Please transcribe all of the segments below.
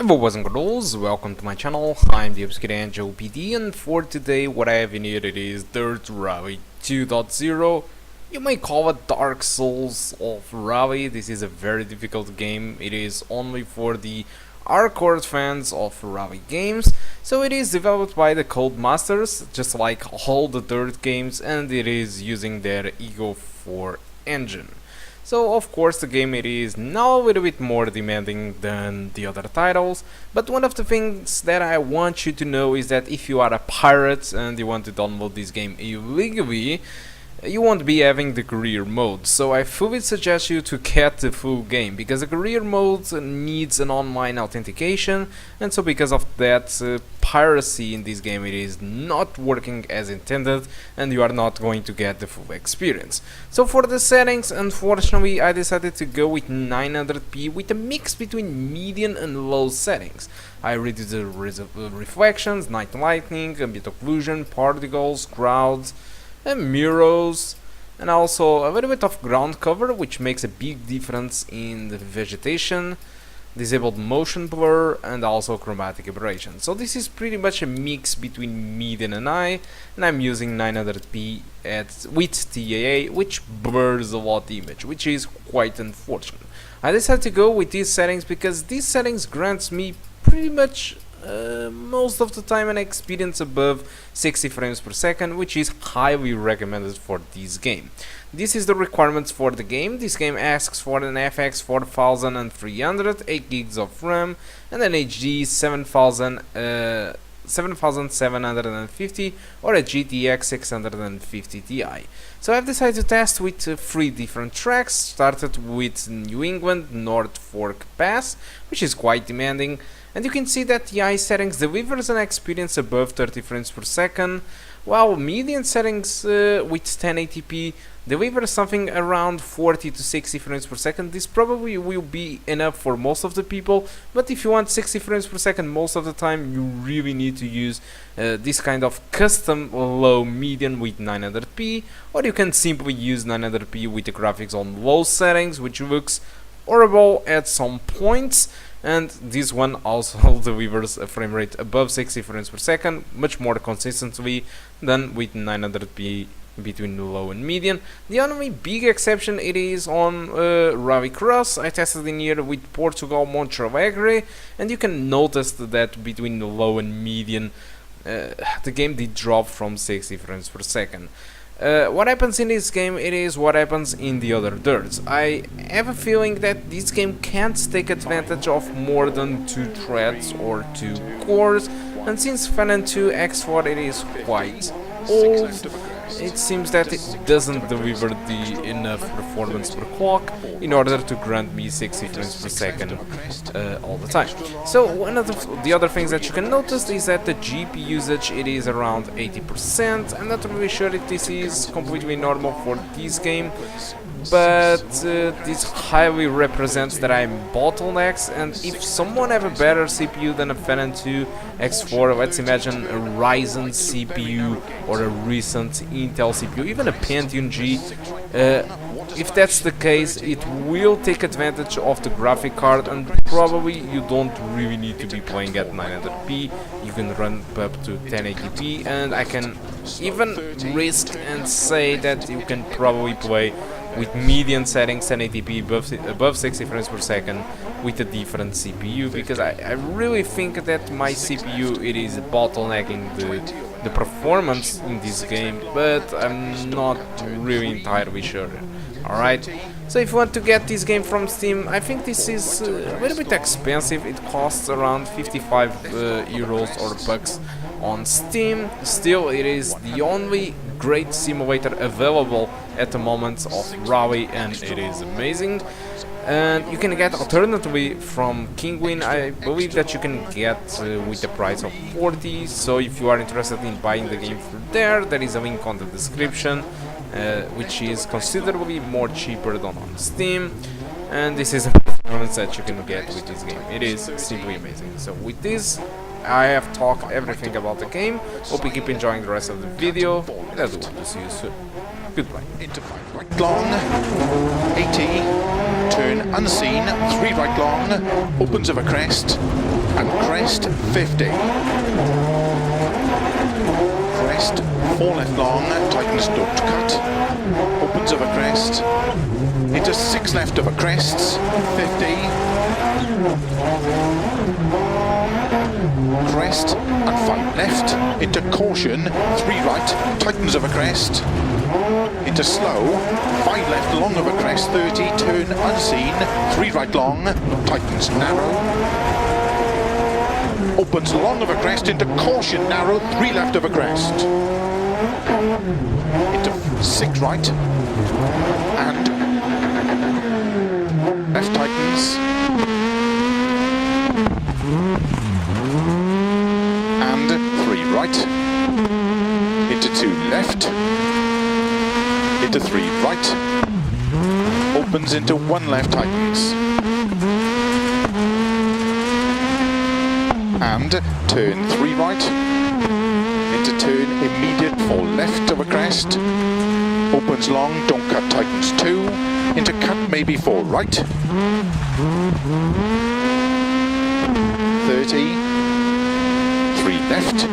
Hello boys and girls, welcome to my channel. I'm the Obscure Angel PD, and for today what I have in here it is Relive 2.0. You may call it Dark Souls of Relive. This is a very difficult game. It is only for the hardcore fans of Relive games. So it is developed by the Codemasters, just like all the Dirt games, and it is using their Ego 4 engine. So of course the game it is now a little bit more demanding than the other titles, but one of the things that I want you to know is that if you are a pirate and you want to download this game illegally, you won't be having the career mode. So I fully suggest you to get the full game, because the career mode needs an online authentication, and so because of that piracy in this game it is not working as intended and you are not going to get the full experience. So for the settings, unfortunately I decided to go with 900p with a mix between medium and low settings. I reduced the reflections, night lightning, ambient occlusion, particles, crowds, and mirrors, and also a little bit of ground cover, which makes a big difference in the vegetation, disabled motion blur, and also chromatic aberration. So this is pretty much a mix between medium and high, and I'm using 900p with TAA, which blurs a lot the image, which is quite unfortunate. I decided to go with these settings because these settings grants me pretty much most of the time an experience above 60 frames per second, which is highly recommended for this game. This is the requirements for the game. This game asks for an FX 4300, 8 gigs of RAM, and an HD 7750 or a GTX 650 Ti. So I've decided to test with 3 different tracks. Started with New England North Fork Pass, which is quite demanding, and you can see that the high settings delivers an experience above 30 frames per second, while medium settings with 1080p deliver something around 40 to 60 frames per second. This probably will be enough for most of the people, but if you want 60 frames per second most of the time, you really need to use this kind of custom low medium with 900p, or you can simply use 900p with the graphics on low settings, which looks horrible at some points. And this one also delivers a frame rate above 60 frames per second, much more consistently than with 900p between low and medium. The only big exception it is on Rallycross. I tested in here with Portugal Montealegre, and you can notice that between the low and medium the game did drop from 60 frames per second. What happens in this game, it is what happens in the other Dirts. I have a feeling that this game can't take advantage of more than 2 threads or 2 cores, and since Phenom II X4 it is quite old, it seems that it doesn't deliver the enough performance per clock in order to grant me 60 frames per second all the time. So one of the other things that you can notice is that the GPU usage it is around 80%. I'm not really sure if this is completely normal for this game, but this highly represents that I'm bottlenecks, and if someone have a better CPU than a Phenom II X4, let's imagine a Ryzen CPU or a recent Intel CPU, even a Pentium G, if that's the case, it will take advantage of the graphic card, and probably you don't really need to be playing at 900p. You can run up to 1080p, and I can even risk and say that you can probably play with medium settings 1080p above 60 frames per second with a different CPU, because I really think that my CPU it is bottlenecking the performance in this game, but I'm not really entirely sure. Alright, so if you want to get this game from Steam, I think this is a little bit expensive. It costs around 55 euros or bucks on Steam. Still, it is the only great simulator available at the moment of Rally, and it is amazing. And you can get alternatively from Kinguin. I believe that you can get with the price of 40. So if you are interested in buying the game through there is a link on the description, which is considerably more cheaper than on Steam. And this is a performance that you can get with this game. It is simply amazing. So with this, I have talked everything about the game. Hope you keep enjoying the rest of the video, and I do want to see you soon. Goodbye. Into 5 right long, 80, turn unseen, 3 right long, opens of a crest, and crest 50. Crest 4 left long, tightens, don't cut, opens over crest, into 6 left over crests, 50. Crest and 5 left, into caution, 3 right, tightens over crest, into slow, 5 left long over crest, 30, turn unseen, 3 right long, tightens narrow, opens long over crest, into caution narrow, 3 left over crest, into 6 right, and left tightens, and 3 right, into 2 left, into 3 right, opens into 1 left tightens, and turn 3 right, into turn immediate 4 left over crest, opens long, don't cut, tightens 2, into cut maybe 4 right, 30, 3 left,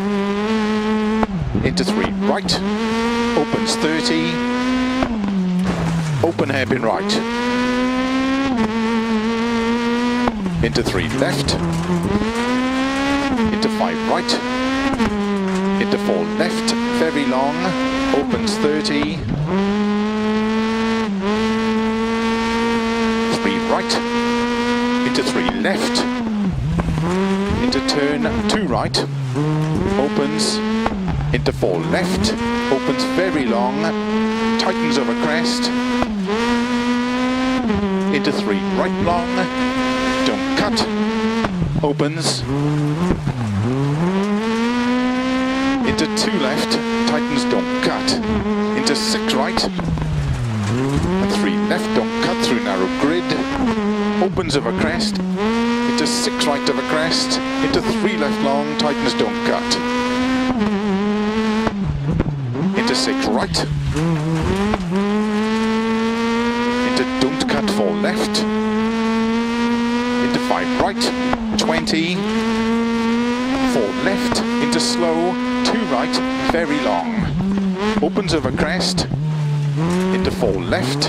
into 3 right, opens 30, open hairpin right, into 3 left, into 5 right, into 4 left, very long, opens 30, 3 right, into 3 left, into turn 2 right, opens, into 4 left, opens very long, tightens over crest, into 3 right long, don't cut, opens, into 2 left, tightens, don't cut, into 6 right, and 3 left, don't cut through narrow grid, opens over crest, into 6 right over crest, into 3 left long, tightens, don't cut, into 6 right, into don't cut 4 left, into 5 right, 20, 4 left, into slow, 2 right, very long, opens over crest, into 4 left,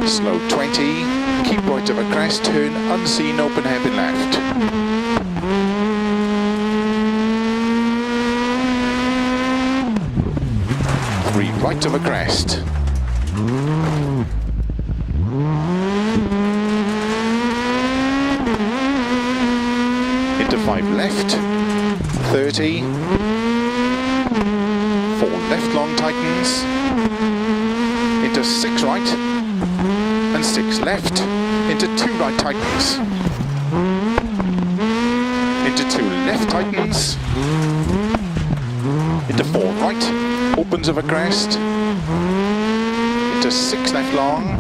slow 20, keep right over crest, turn unseen, open hairpin left. 3 right over crest. Into 5 left, 30, 4 left long tightens, into 6 right, and 6 left, into 2 right tightens, into 2 left tightens, into 4 right, opens over crest, into 6 left long,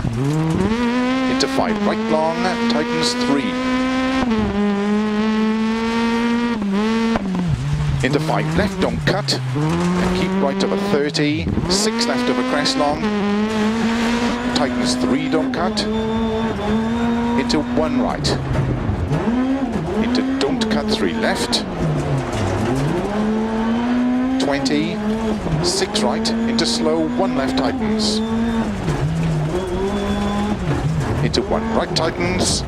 into 5 right long, tightens 3, into 5 left, don't cut, and keep right over 30, 6 left over crest long, tightens 3, don't cut, into 1 right, into don't cut 3 left, 20, 6 right, into slow 1 left tightens, into 1 right tightens,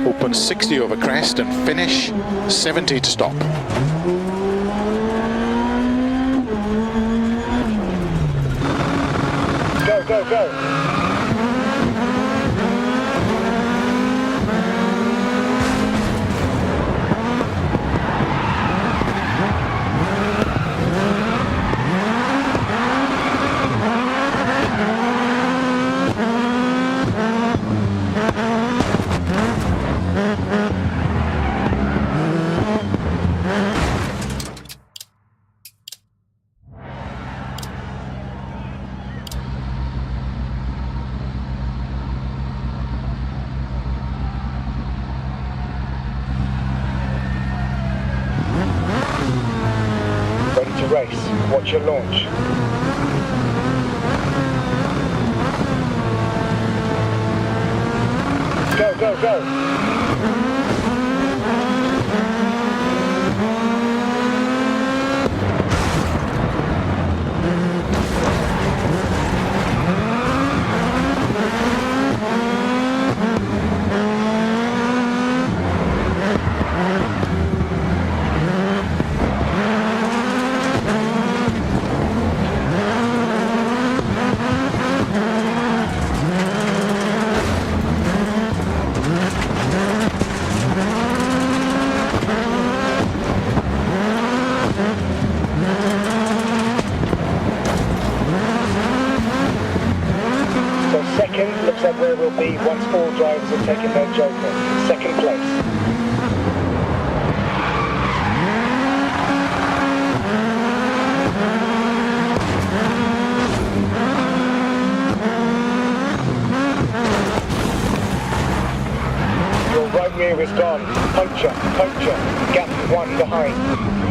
open 60 over crest and finish, 70 to stop. Go, go, go. Race. Watch your launch. Go. go, go. So second looks like where we'll be once all drivers have taken their joker. Second place. Your right rear is gone. Puncture, puncture. Gap one behind.